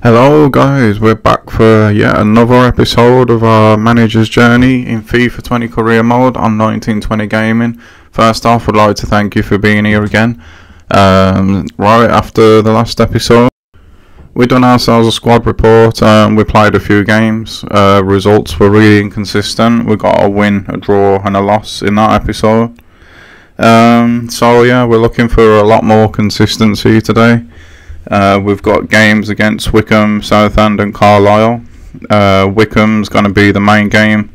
Hello guys, we're back for yet another episode of our manager's journey in FIFA 20 career mode on 1920 Gaming. First off, I'd like to thank you for being here again. Right after the last episode, we done ourselves a squad report and we played a few games. Results were really inconsistent. We got a win, a draw and a loss in that episode. So yeah, we're looking for a lot more consistency today. We've got games against Wycombe, Southend and Carlisle. Wycombe's going to be the main game.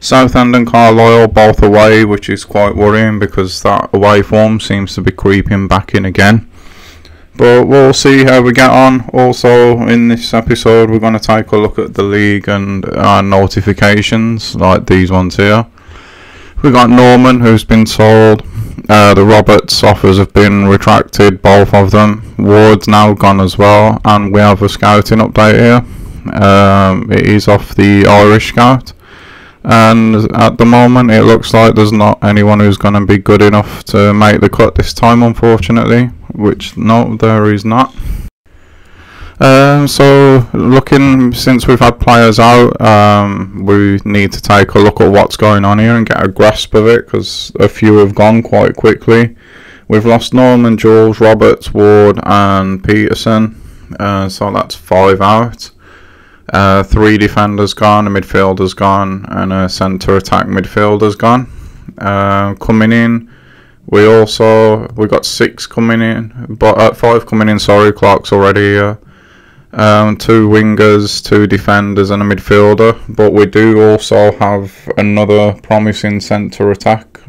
Southend and Carlisle both away, which is quite worrying because that away form seems to be creeping back in again. But we'll see how we get on. Also in this episode we're going to take a look at the league and our notifications, like these ones here. We've got Norman, who's been sold. The Roberts offers have been retracted, both of them. Ward's now gone as well, and we have a scouting update here. It is off the Irish scout, and at the moment it looks like there's not anyone who's going to be good enough to make the cut this time, unfortunately, which no, there is not. So looking, since we've had players out, we need to take a look at what's going on here and get a grasp of it, because a few have gone quite quickly. We've lost Norman, Jules, Roberts, Ward and Peterson, so that's 5 out. 3 defenders gone, a midfielder's gone and a centre attack midfielder's gone. Coming in, we got 6 coming in, but 5 coming in, sorry, Clark's already here. 2 wingers, 2 defenders and a midfielder, but we do also have another promising centre attack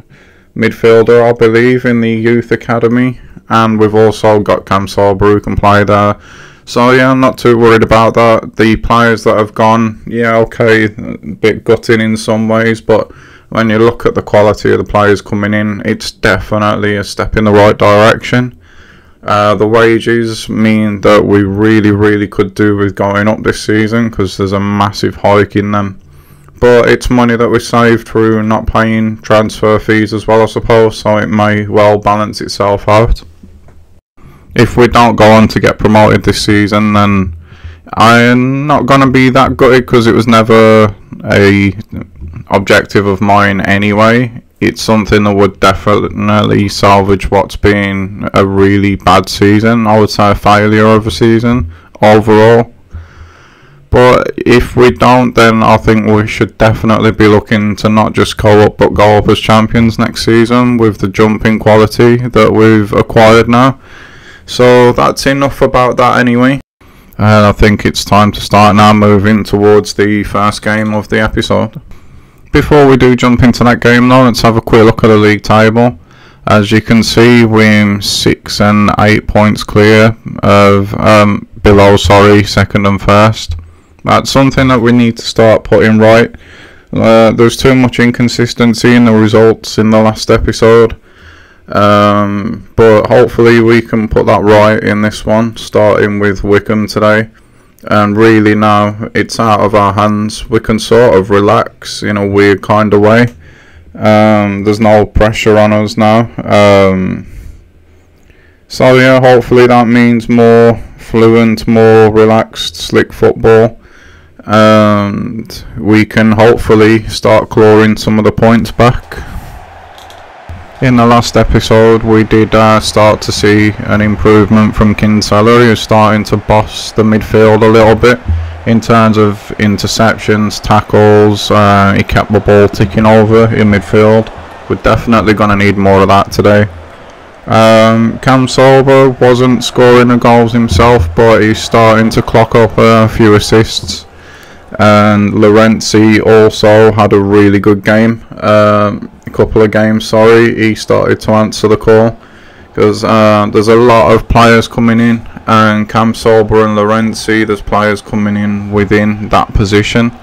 midfielder, I believe, in the youth academy, and we've also got Cam Sorber who can play there. So yeah, I'm not too worried about that. The players that have gone, yeah, okay, a bit gutting in some ways, but when you look at the quality of the players coming in, it's definitely a step in the right direction. The wages mean that we really could do with going up this season, because there's a massive hike in them. But it's money that we saved through not paying transfer fees as well, I suppose, so it may well balance itself out. If we don't go on to get promoted this season, then I'm not going to be that gutted, because it was never a objective of mine anyway. It's something that would definitely salvage what's been a really bad season. I would say a failure of a season overall. But if we don't, then I think we should definitely be looking to not just go up, but go up as champions next season with the jumping quality that we've acquired now. So that's enough about that anyway. And I think it's time to start now moving towards the first game of the episode. Before we do jump into that game though, let's have a quick look at the league table. As you can see, we're 6 and 8 points clear of second and first. That's something that we need to start putting right. There's too much inconsistency in the results in the last episode, but hopefully we can put that right in this one, starting with Wycombe today. And really now it's out of our hands. We can sort of relax in a weird kind of way. There's no pressure on us now. So yeah, hopefully that means more fluent, more relaxed, slick football, and we can hopefully start clawing some of the points back. In the last episode we did start to see an improvement from Kinsella, who's starting to boss the midfield a little bit in terms of interceptions, tackles. He kept the ball ticking over in midfield. We're definitely going to need more of that today. Cam Sorber wasn't scoring the goals himself, but he's starting to clock up a few assists. And Lorenzi also had a really good game. Couple of games, sorry, he started to answer the call, because there's a lot of players coming in, and Cam Sorber and Lorenzi, there's players coming in within that position.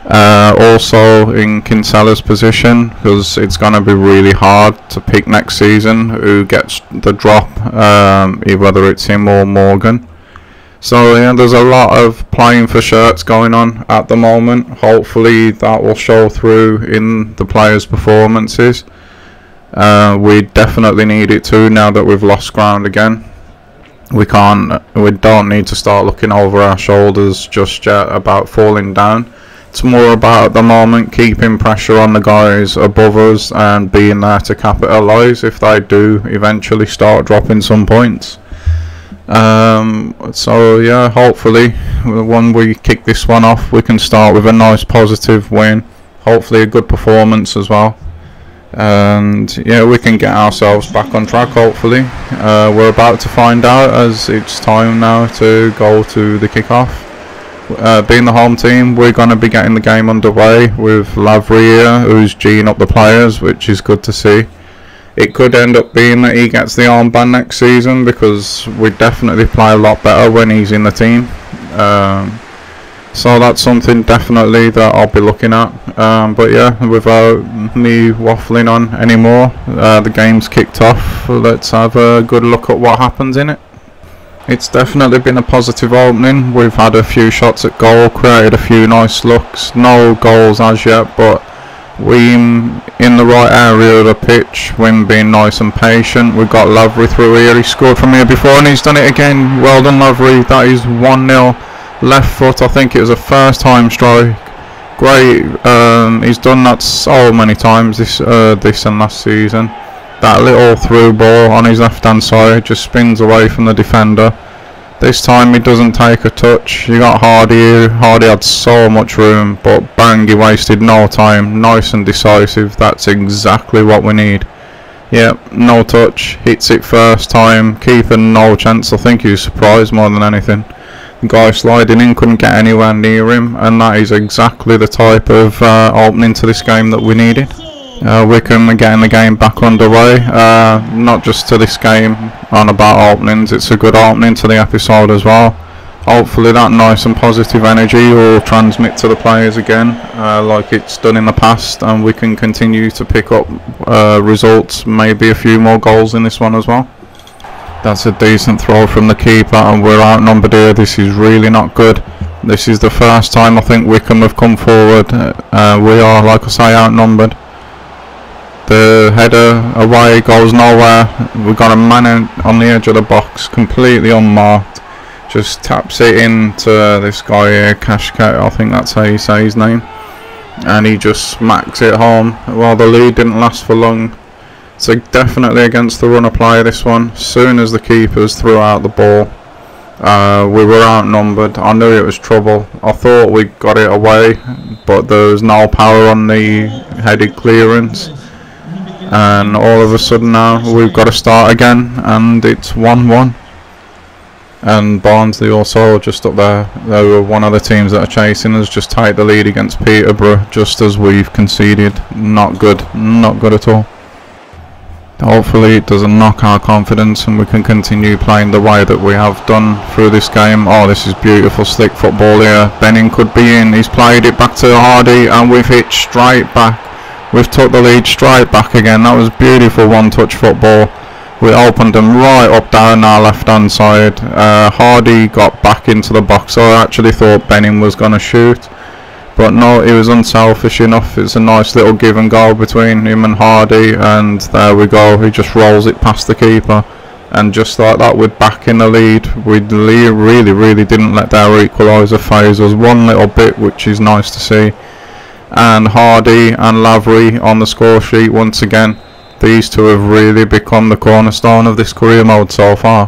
Also in Kinsella's position, because it's going to be really hard to pick next season who gets the drop, whether it's him or Morgan. So yeah, there's a lot of playing for shirts going on at the moment. Hopefully that will show through in the players' performances. We definitely need it too, now that we've lost ground again. We don't need to start looking over our shoulders just yet about falling down. It's more about, at the moment, keeping pressure on the guys above us and being there to capitalise if they do eventually start dropping some points. So yeah, hopefully when we kick this one off, we can start with a nice positive win, hopefully a good performance as well, and yeah, we can get ourselves back on track. Hopefully we're about to find out, as it's time now to go to the kick-off. Being the home team, we're going to be getting the game underway with Lavry here, who's G'ing up the players, which is good to see. It could end up being that he gets the armband next season, because we definitely play a lot better when he's in the team. So that's something definitely that I'll be looking at. But yeah, without me waffling on anymore, the game's kicked off. Let's have a good look at what happens in it. It's definitely been a positive opening. We've had a few shots at goal, created a few nice looks. No goals as yet, but we in the right area of the pitch. Wim being nice and patient. We've got Lavry through here. He scored from here before and he's done it again. Well done, Lavry. That is 1-0. Left foot, I think it was a first time strike. Great. He's done that so many times this and last season. That little through ball on his left hand side just spins away from the defender. This time he doesn't take a touch. You got Hardy here. Hardy had so much room, but bang, he wasted no time. Nice and decisive. That's exactly what we need. Yep, no touch. Hits it first time. Keeper no chance. I think he was surprised more than anything. The guy sliding in couldn't get anywhere near him, and that is exactly the type of opening to this game that we needed. Wycombe are getting the game back underway, not just to this game on about openings, it's a good opening to the episode as well. Hopefully that nice and positive energy will transmit to the players again, like it's done in the past, and we can continue to pick up results, maybe a few more goals in this one as well. That's a decent throw from the keeper, and we're outnumbered here. This is really not good. This is the first time I think Wycombe have come forward. We are, like I say, outnumbered. The header away goes nowhere. We've got a man on the edge of the box, completely unmarked. Just taps it into this guy here, Kashket, I think that's how you say his name. And he just smacks it home. Well, the lead didn't last for long. So definitely against the runner play, this one. As soon as the keepers threw out the ball, we were outnumbered. I knew it was trouble. I thought we got it away, but there was no power on the headed clearance. And all of a sudden now we've got to start again, and it's 1-1. And Barnsley also just up there, they were one of the teams that are chasing us, just take the lead against Peterborough just as we've conceded. Not good at all. Hopefully it doesn't knock our confidence and we can continue playing the way that we have done through this game. Oh, this is beautiful slick football here. Benning could be in, he's played it back to Hardy, and we've hit straight back. We've took the lead straight back again. That was beautiful one-touch football. We opened them right up down our left-hand side. Hardy got back into the box. I actually thought Benning was going to shoot, but no, he was unselfish enough. It's a nice little give and go between him and Hardy, and there we go. He just rolls it past the keeper, and just like that, we're back in the lead. We really didn't let their equaliser phase us one little bit, which is nice to see. And Hardy and Lavry on the score sheet once again. These two have really become the cornerstone of this career mode so far.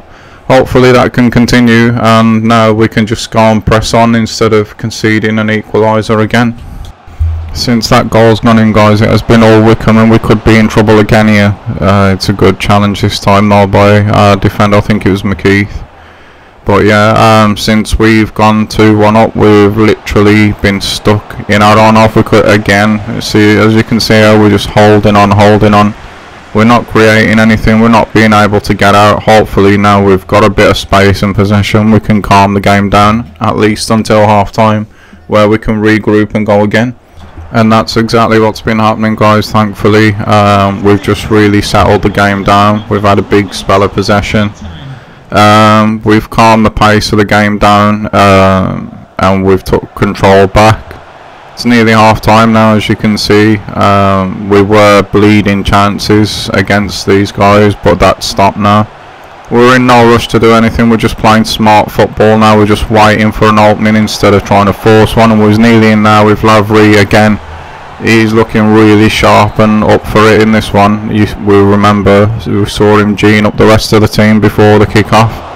Hopefully that can continue, and now we can just go and press on instead of conceding an equaliser again. Since that goal's gone in, guys, it has been all Wycombe, and we could be in trouble again here. It's a good challenge this time though by our defender, I think it was McKeith. But yeah, since we've gone 2-1 up, we've literally been stuck in our own half. We could again see, as you can see here, we're just holding on. We're not creating anything. We're not being able to get out. Hopefully now we've got a bit of space and possession, we can calm the game down at least until half time, where we can regroup and go again. And that's exactly what's been happening, guys. Thankfully, we've just really settled the game down. We've had a big spell of possession. We've calmed the pace of the game down, and we've took control back. It's nearly half time now, as you can see. We were bleeding chances against these guys, but that's stopped now. We're in no rush to do anything. We're just playing smart football now. We're just waiting for an opening instead of trying to force one. And we was nearly in there with Lavery again. He's looking really sharp and up for it in this one. We remember we saw him G'ing up the rest of the team before the kick-off.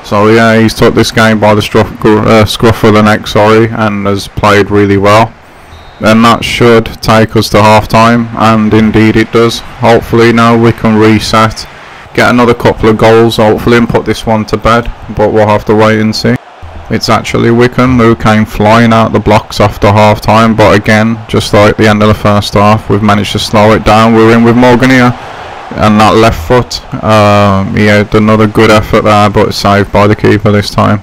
So yeah, he's took this game by the scruff of the neck, and has played really well. And that should take us to half-time, and indeed it does. Hopefully now we can reset, get another couple of goals, hopefully, and put this one to bed. But we'll have to wait and see. It's actually Wycombe who came flying out the blocks after half-time, but again, just like the end of the first half, we've managed to slow it down. We're in with Morgan here. And that left foot, he had another good effort there, but saved by the keeper this time.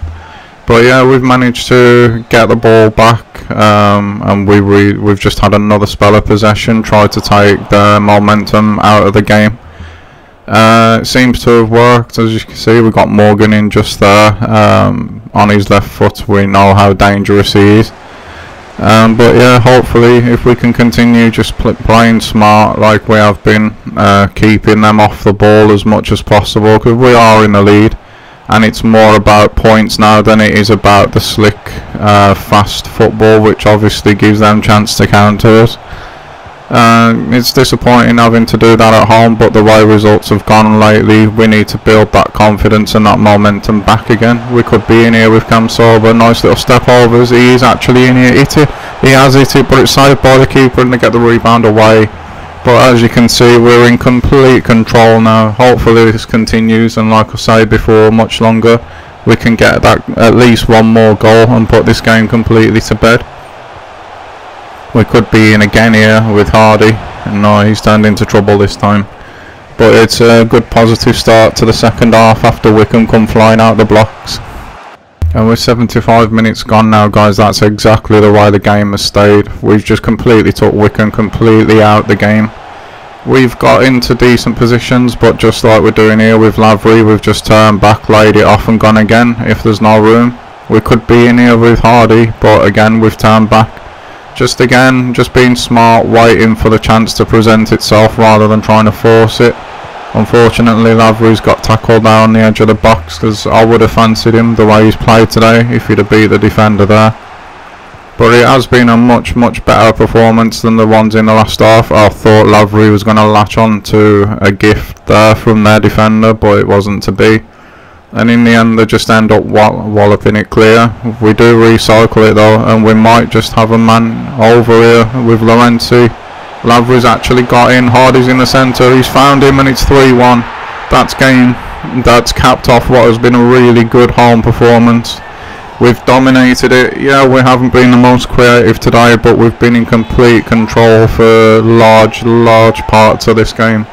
But yeah, we've managed to get the ball back, and we've just had another spell of possession, tried to take the momentum out of the game. It seems to have worked. As you can see, we got Morgan in just there, on his left foot. We know how dangerous he is. But yeah, hopefully if we can continue just playing smart like we have been, keeping them off the ball as much as possible, because we are in the lead, and it's more about points now than it is about the slick, fast football, which obviously gives them chance to counter us. It's disappointing having to do that at home, but the way results have gone lately, we need to build that confidence and that momentum back again. We could be in here with Cam Sorba. Nice little step overs. He is actually in here. He has hit it, but it's saved by the keeper, and they get the rebound away. But as you can see, we're in complete control now. Hopefully this continues, and like I said before, much longer. We can get that at least one more goal and put this game completely to bed. We could be in again here with Hardy. No, he's turned into trouble this time. But it's a good positive start to the second half after Wycombe come flying out the blocks. And we're 75 minutes gone now, guys. That's exactly the way the game has stayed. We've just completely took Wycombe completely out the game. We've got into decent positions, but just like we're doing here with Lavery, we've just turned back, laid it off and gone again if there's no room. We could be in here with Hardy, but again we've turned back. Just being smart, waiting for the chance to present itself rather than trying to force it. Unfortunately, Lavery's got tackled there on the edge of the box, because I would have fancied him the way he's played today if he'd have beat the defender there. But it has been a much better performance than the ones in the last half. I thought Lavery was going to latch on to a gift there from their defender, but it wasn't to be. And in the end they just end up walloping it clear. We do recycle it though, and we might just have a man over here with Laurenti. Lavery's actually got in, Hardy's in the centre, he's found him, and it's 3-1. That's game. That's capped off what has been a really good home performance. We've dominated it. Yeah, we haven't been the most creative today, but we've been in complete control for large parts of this game.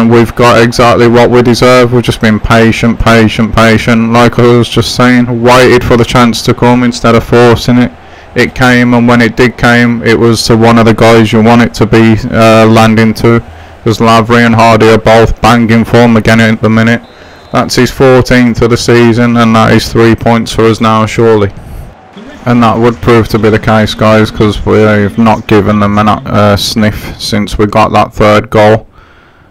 We've got exactly what we deserve. We've just been patient. Like I was just saying, waited for the chance to come instead of forcing it. It came, and when it did come, it was to one of the guys you want it to be landing to, because Lavery and Hardy are both banging form again at the minute. That's his 14th of the season, and that is 3 points for us now, surely. And that would prove to be the case, guys, because we've not given them a sniff since we got that third goal.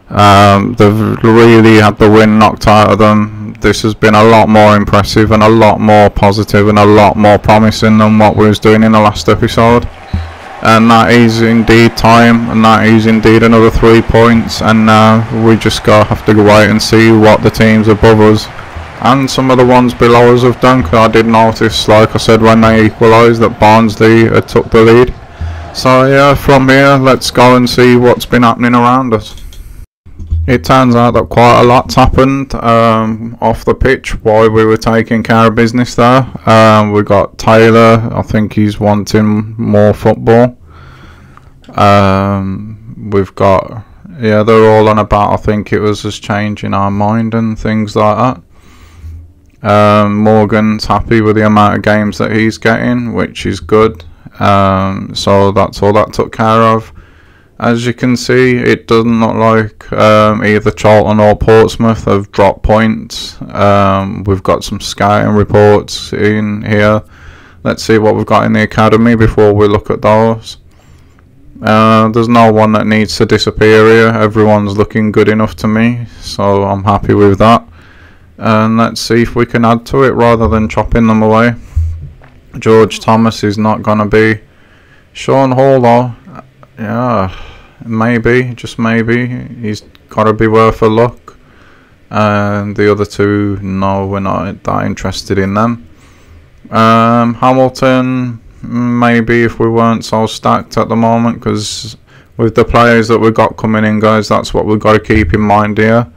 They've really had the wind knocked out of them. This has been a lot more impressive and a lot more positive and a lot more promising than what we was doing in the last episode. And that is indeed time, and that is indeed another 3 points, and now we just have to wait and see what the teams above us and some of the ones below us have done. I did notice, like I said, when they equalised, that Barnsley had took the lead. So yeah, from here let's go and see what's been happening around us. It turns out that quite a lot's happened off the pitch while we were taking care of business there. We got Taylor, I think he's wanting more football. We've got, yeah, they're all on about, I think it was just changing our mind and things like that. Morgan's happy with the amount of games that he's getting, which is good. So that's all that took care of. As you can see, it doesn't look like either Charlton or Portsmouth have dropped points. We've got some scouting reports in here. Let's see what we've got in the academy before we look at those. There's no one that needs to disappear here. Everyone's looking good enough to me, so I'm happy with that. and let's see if we can add to it rather than chopping them away. George Thomas is not going to be. Sean Hall though, yeah, maybe, just maybe, he's got to be worth a look. And the other two, no, we're not that interested in them. Hamilton, maybe if we weren't so stacked at the moment, because with the players that we've got coming in, guys, that's what we've got to keep in mind here.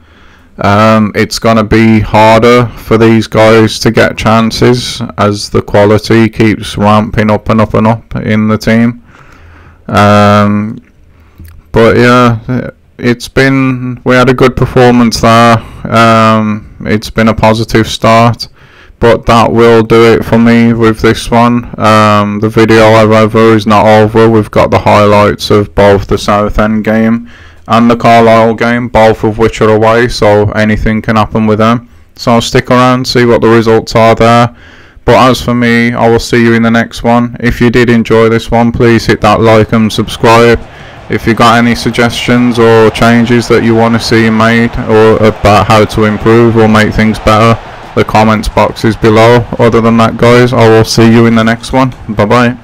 It's going to be harder for these guys to get chances as the quality keeps ramping up and up and up in the team. But yeah, we had a good performance there. It's been a positive start, but that will do it for me with this one. The video, however, is not over. We've got the highlights of both the Southend game and the Carlisle game, both of which are away, so anything can happen with them. So stick around, see what the results are there. But as for me, I will see you in the next one. If you did enjoy this one, please hit that like and subscribe. If you got any suggestions or changes that you want to see made, or about how to improve or make things better, the comments box is below. Other than that, guys, I will see you in the next one. Bye bye.